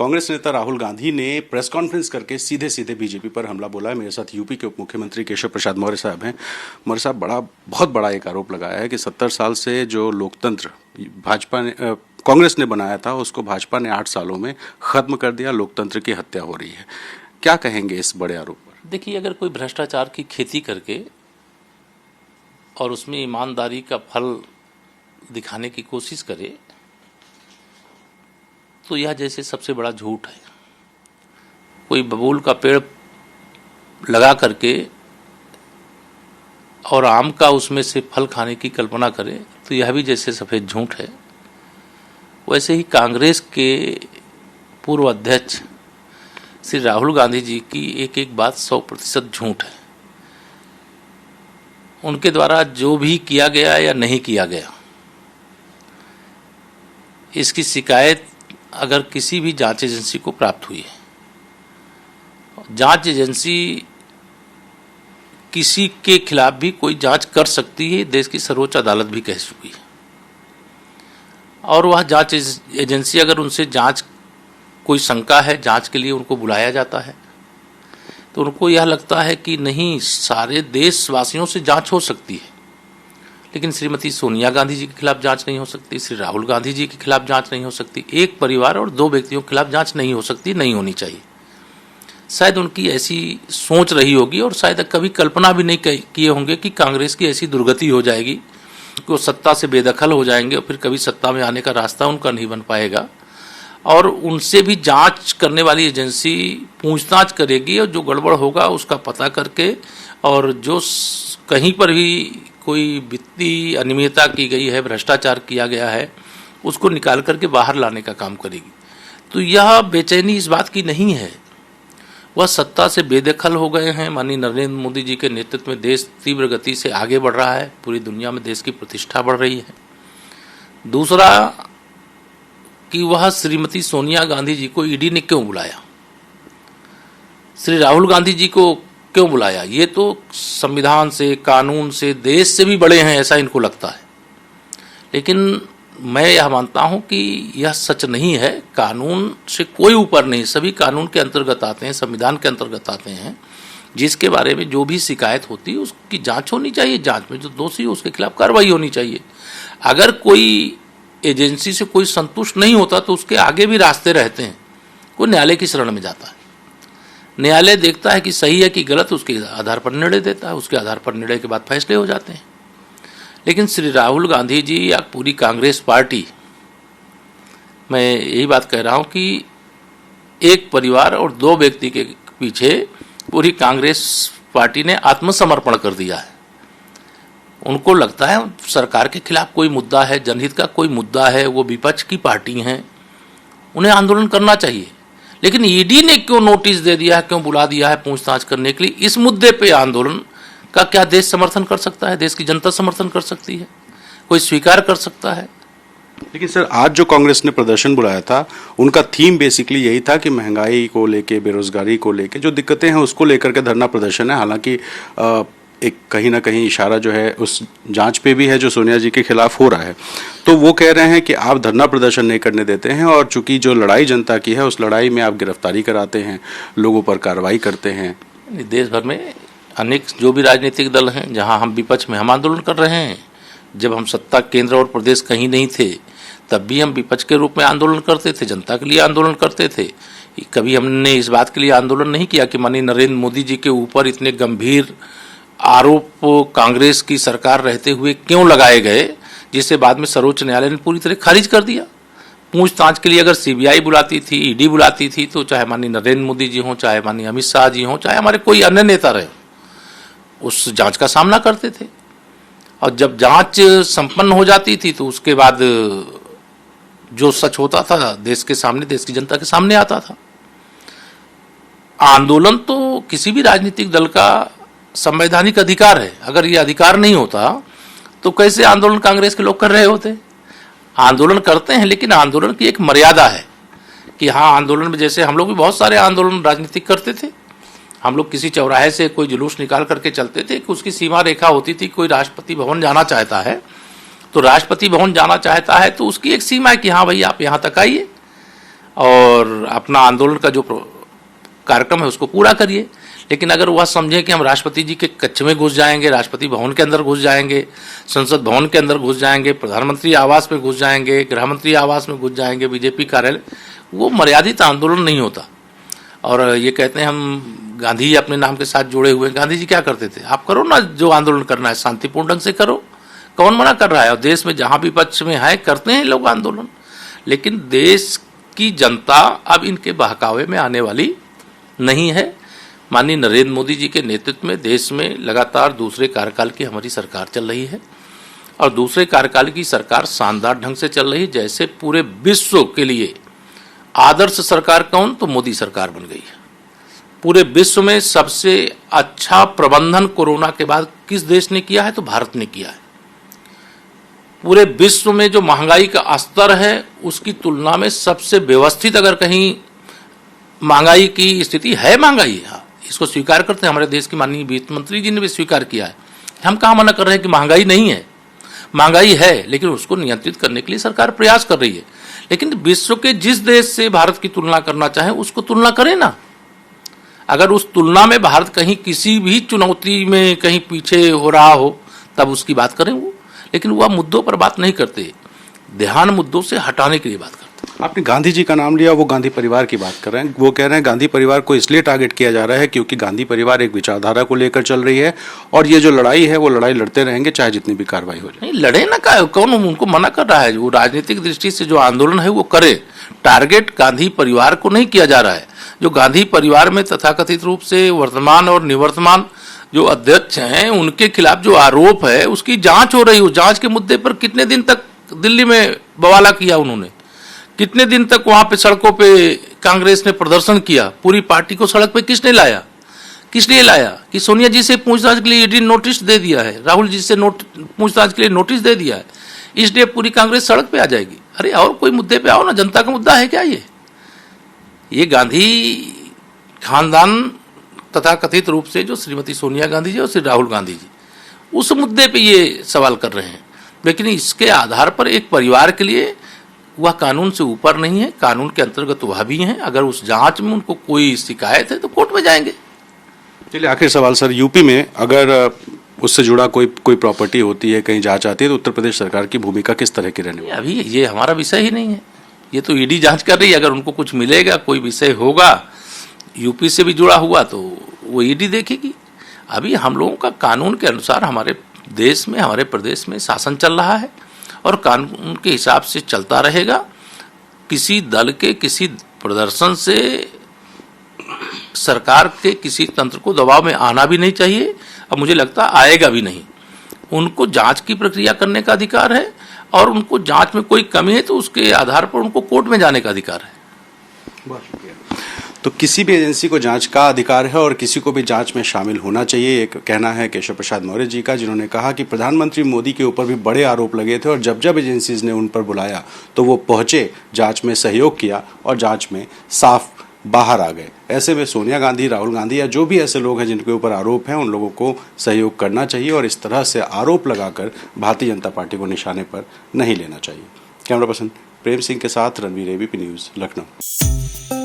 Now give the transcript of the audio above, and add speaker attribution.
Speaker 1: कांग्रेस नेता राहुल गांधी ने press conference करके सीधे सीधे बीजेपी पर हमला बोला है। मेरे साथ यूपी के उप मुख्यमंत्री केशव प्रसाद मौर्य साहब हैं। मौर्य साहब, बहुत बड़ा एक आरोप लगाया है कि 70 साल से जो लोकतंत्र कांग्रेस ने बनाया था उसको भाजपा ने 8 सालों में खत्म कर दिया, लोकतंत्र की हत्या हो रही है। क्या कहेंगे इस बड़े आरोप पर?
Speaker 2: देखिए, अगर कोई भ्रष्टाचार की खेती करके और उसमें ईमानदारी का फल दिखाने की कोशिश करे तो यह जैसे सबसे बड़ा झूठ है। कोई बबूल का पेड़ लगा करके और आम का उसमें से फल खाने की कल्पना करे तो यह भी जैसे सफ़ेद झूठ है। वैसे ही कांग्रेस के पूर्व अध्यक्ष श्री राहुल गांधी जी की एक एक बात 100% झूठ है। उनके द्वारा जो भी किया गया या नहीं किया गया, इसकी शिकायत अगर किसी भी जांच एजेंसी को प्राप्त हुई है, जांच एजेंसी किसी के खिलाफ भी कोई जांच कर सकती है, देश की सर्वोच्च अदालत भी कह चुकी है। और वह जांच एजेंसी अगर उनसे जांच कोई शंका है, जांच के लिए उनको बुलाया जाता है तो उनको यह लगता है कि नहीं, सारे देशवासियों से जांच हो सकती है, लेकिन श्रीमती सोनिया गांधी जी के खिलाफ जांच नहीं हो सकती, श्री राहुल गांधी जी के खिलाफ जांच नहीं हो सकती, एक परिवार और 2 व्यक्तियों के खिलाफ जांच नहीं हो सकती, नहीं होनी चाहिए। शायद उनकी ऐसी सोच रही होगी और शायद कभी कल्पना भी नहीं किए होंगे कि कांग्रेस की ऐसी दुर्गति हो जाएगी कि वो सत्ता से बेदखल हो जाएंगे और फिर कभी सत्ता में आने का रास्ता उनका नहीं बन पाएगा। और उनसे भी जांच करने वाली एजेंसी पूछताछ करेगी और जो गड़बड़ होगा उसका पता करके, और जो कहीं पर भी कोई वित्तीय अनियमितता की गई है, भ्रष्टाचार किया गया है, उसको निकाल करके बाहर लाने का काम करेगी। तो यह बेचैनी इस बात की नहीं है, वह सत्ता से बेदखल हो गए हैं। माननीय नरेंद्र मोदी जी के नेतृत्व में देश तीव्र गति से आगे बढ़ रहा है, पूरी दुनिया में देश की प्रतिष्ठा बढ़ रही है। दूसरा कि वह श्रीमती सोनिया गांधी जी को ईडी ने क्यों बुलाया, श्री राहुल गांधी जी को क्यों बुलाया, ये तो संविधान से, कानून से, देश से भी बड़े हैं ऐसा इनको लगता है। लेकिन मैं यह मानता हूं कि यह सच नहीं है। कानून से कोई ऊपर नहीं, सभी कानून के अंतर्गत आते हैं, संविधान के अंतर्गत आते हैं। जिसके बारे में जो भी शिकायत होती है उसकी जांच होनी चाहिए, जांच में जो दोषी हो उसके खिलाफ कार्रवाई होनी चाहिए। अगर कोई एजेंसी से कोई संतुष्ट नहीं होता तो उसके आगे भी रास्ते रहते हैं, वो न्यायालय की शरण में जाता है। न्यायालय देखता है कि सही है कि गलत, उसके आधार पर निर्णय देता है, उसके आधार पर निर्णय के बाद फैसले हो जाते हैं। लेकिन श्री राहुल गांधी जी या पूरी कांग्रेस पार्टी, मैं यही बात कह रहा हूं कि एक परिवार और 2 व्यक्ति के पीछे पूरी कांग्रेस पार्टी ने आत्मसमर्पण कर दिया है। उनको लगता है सरकार के खिलाफ कोई मुद्दा है, जनहित का कोई मुद्दा है, वो विपक्ष की पार्टी हैं, उन्हें आंदोलन करना चाहिए। लेकिन ईडी ने क्यों नोटिस दे दिया है, क्यों बुला दिया है पूछताछ करने के लिए, इस मुद्दे पे आंदोलन का क्या देश समर्थन कर सकता है? देश की जनता समर्थन कर सकती है? कोई स्वीकार कर सकता है?
Speaker 1: लेकिन सर, आज जो कांग्रेस ने प्रदर्शन बुलाया था उनका थीम बेसिकली यही था कि महंगाई को लेके, बेरोजगारी को लेके जो दिक्कतें हैं उसको लेकर के धरना प्रदर्शन है। हालांकि एक कहीं ना कहीं इशारा जो है उस जांच पे भी है जो सोनिया जी के खिलाफ हो रहा है। तो वो कह रहे हैं कि आप धरना प्रदर्शन नहीं करने देते हैं और चूंकि जो लड़ाई जनता की है उस लड़ाई में आप गिरफ्तारी कराते हैं, लोगों पर कार्रवाई करते हैं।
Speaker 2: देश भर में अनेक जो भी राजनीतिक दल हैं, जहां हम विपक्ष में हम आंदोलन कर रहे हैं। जब हम सत्ता केंद्र और प्रदेश कहीं नहीं थे तब भी हम विपक्ष के रूप में आंदोलन करते थे, जनता के लिए आंदोलन करते थे। कभी हमने इस बात के लिए आंदोलन नहीं किया कि माननीय नरेंद्र मोदी जी के ऊपर इतने गंभीर आरोप कांग्रेस की सरकार रहते हुए क्यों लगाए गए, जिसे बाद में सर्वोच्च न्यायालय ने पूरी तरह खारिज कर दिया। पूछताछ के लिए अगर सीबीआई बुलाती थी, ईडी बुलाती थी, तो चाहे माननीय नरेंद्र मोदी जी हों, चाहे माननीय अमित शाह जी हों, चाहे हमारे कोई अन्य नेता रहे, उस जांच का सामना करते थे। और जब जांच संपन्न हो जाती थी तो उसके बाद जो सच होता था देश के सामने, देश की जनता के सामने आता था। आंदोलन तो किसी भी राजनीतिक दल का संवैधानिक अधिकार है। अगर ये अधिकार नहीं होता तो कैसे आंदोलन कांग्रेस के लोग कर रहे होते? आंदोलन करते हैं, लेकिन आंदोलन की एक मर्यादा है कि हाँ, आंदोलन में जैसे हम लोग भी बहुत सारे आंदोलन राजनीतिक करते थे। हम लोग किसी चौराहे से कोई जुलूस निकाल करके चलते थे कि उसकी सीमा रेखा होती थी। कोई राष्ट्रपति भवन जाना चाहता है तो राष्ट्रपति भवन जाना चाहता है तो उसकी एक सीमा है कि हाँ भाई आप यहाँ तक आइए, और अपना आंदोलन का जो कार्यक्रम है उसको पूरा करिए। लेकिन अगर वह समझे कि हम राष्ट्रपति जी के कक्ष में घुस जाएंगे, राष्ट्रपति भवन के अंदर घुस जाएंगे, संसद भवन के अंदर घुस जाएंगे, प्रधानमंत्री आवास में घुस जाएंगे, गृह मंत्री आवास में घुस जाएंगे, बीजेपी कार्यालय, वो मर्यादित आंदोलन नहीं होता। और ये कहते हैं हम गांधी अपने नाम के साथ जुड़े हुए हैं। गांधी जी क्या करते थे? आप करो ना, जो आंदोलन करना है शांतिपूर्ण ढंग से करो, कौन मना कर रहा है? और देश में जहां भी पक्ष में है करते हैं लोग आंदोलन। लेकिन देश की जनता अब इनके बहकावे में आने वाली नहीं है। माननीय नरेंद्र मोदी जी के नेतृत्व में देश में लगातार दूसरे कार्यकाल की हमारी सरकार चल रही है और दूसरे कार्यकाल की सरकार शानदार ढंग से चल रही है। जैसे पूरे विश्व के लिए आदर्श सरकार कौन? तो मोदी सरकार बन गई है। पूरे विश्व में सबसे अच्छा प्रबंधन कोरोना के बाद किस देश ने किया है? तो भारत ने किया है। पूरे विश्व में जो महंगाई का स्तर है उसकी तुलना में सबसे व्यवस्थित अगर कहीं महंगाई की स्थिति है, महंगाई है, इसको स्वीकार करते हैं। हमारे देश की माननीय वित्त मंत्री जी ने भी स्वीकार किया है। हम कहाँ मना कर रहे हैं कि महंगाई नहीं है? महंगाई है, लेकिन उसको नियंत्रित करने के लिए सरकार प्रयास कर रही है। लेकिन विश्व के जिस देश से भारत की तुलना करना चाहे उसको तुलना करें ना। अगर उस तुलना में भारत कहीं किसी भी चुनौती में कहीं पीछे हो रहा हो तब उसकी बात करें वो। लेकिन वह मुद्दों पर बात नहीं करते, ध्यान मुद्दों से हटाने के लिए बात करते।
Speaker 1: आपने गांधी जी का नाम लिया, वो गांधी परिवार की बात कर रहे हैं। वो कह रहे हैं गांधी परिवार को इसलिए टारगेट किया जा रहा है क्योंकि गांधी परिवार एक विचारधारा को लेकर चल रही है और ये जो लड़ाई है वो लड़ाई लड़ते रहेंगे चाहे जितनी भी कार्रवाई हो जाए।
Speaker 2: नहीं लड़े ना, का कौन उनको मना कर रहा है? वो राजनीतिक दृष्टि से जो आंदोलन है वो करे। टारगेट गांधी परिवार को नहीं किया जा रहा है। जो गांधी परिवार में तथाकथित रूप से वर्तमान और निवर्तमान जो अध्यक्ष हैं उनके खिलाफ जो आरोप है उसकी जांच हो रही है। जांच के मुद्दे पर कितने दिन तक दिल्ली में बवाला किया उन्होंने, कितने दिन तक वहां पे सड़कों पे कांग्रेस ने प्रदर्शन किया। पूरी पार्टी को सड़क पे किसने लाया? किसने लाया? कि सोनिया जी से पूछताछ के लिए ईडी नोटिस दे दिया है, राहुल जी से पूछताछ के लिए नोटिस दे दिया है, इसलिए पूरी कांग्रेस सड़क पे आ जाएगी। अरे और कोई मुद्दे पे आओ ना, जनता का मुद्दा है क्या ये गांधी खानदान तथा कथित रूप से जो श्रीमती सोनिया गांधी जी और श्री राहुल गांधी जी उस मुद्दे पे ये सवाल कर रहे हैं। लेकिन इसके आधार पर एक परिवार के लिए वह कानून से ऊपर नहीं है, कानून के अंतर्गत वह भी हैं। अगर उस जांच में उनको कोई शिकायत है तो कोर्ट में जाएंगे।
Speaker 1: चलिए आखिर सवाल सर, यूपी में अगर उससे जुड़ा कोई प्रॉपर्टी होती है, कहीं जांच आती है तो उत्तर प्रदेश सरकार की भूमिका किस तरह की रहने वाली?
Speaker 2: अभी ये हमारा विषय ही नहीं है, ये तो ईडी जांच कर रही है। अगर उनको कुछ मिलेगा, कोई विषय होगा यूपी से भी जुड़ा हुआ तो वो ईडी देखेगी। अभी हम लोगों का कानून के अनुसार हमारे देश में, हमारे प्रदेश में शासन चल रहा है और कानून के हिसाब से चलता रहेगा। किसी दल के किसी प्रदर्शन से सरकार के किसी तंत्र को दबाव में आना भी नहीं चाहिए और मुझे लगता आएगा भी नहीं। उनको जांच की प्रक्रिया करने का अधिकार है और उनको जांच में कोई कमी है तो उसके आधार पर उनको कोर्ट में जाने का अधिकार है।
Speaker 1: बहुत शुक्रिया। तो किसी भी एजेंसी को जांच का अधिकार है और किसी को भी जांच में शामिल होना चाहिए, एक कहना है केशव प्रसाद मौर्य जी का, जिन्होंने कहा कि प्रधानमंत्री मोदी के ऊपर भी बड़े आरोप लगे थे और जब जब एजेंसीज ने उन पर बुलाया तो वो पहुंचे, जांच में सहयोग किया और जांच में साफ बाहर आ गए। ऐसे में सोनिया गांधी, राहुल गांधी या जो भी ऐसे लोग हैं जिनके ऊपर आरोप हैं उन लोगों को सहयोग करना चाहिए और इस तरह से आरोप लगाकर भारतीय जनता पार्टी को निशाने पर नहीं लेना चाहिए। कैमरा पर्सन प्रेम सिंह के साथ रणवीर, एबीपी न्यूज़, लखनऊ।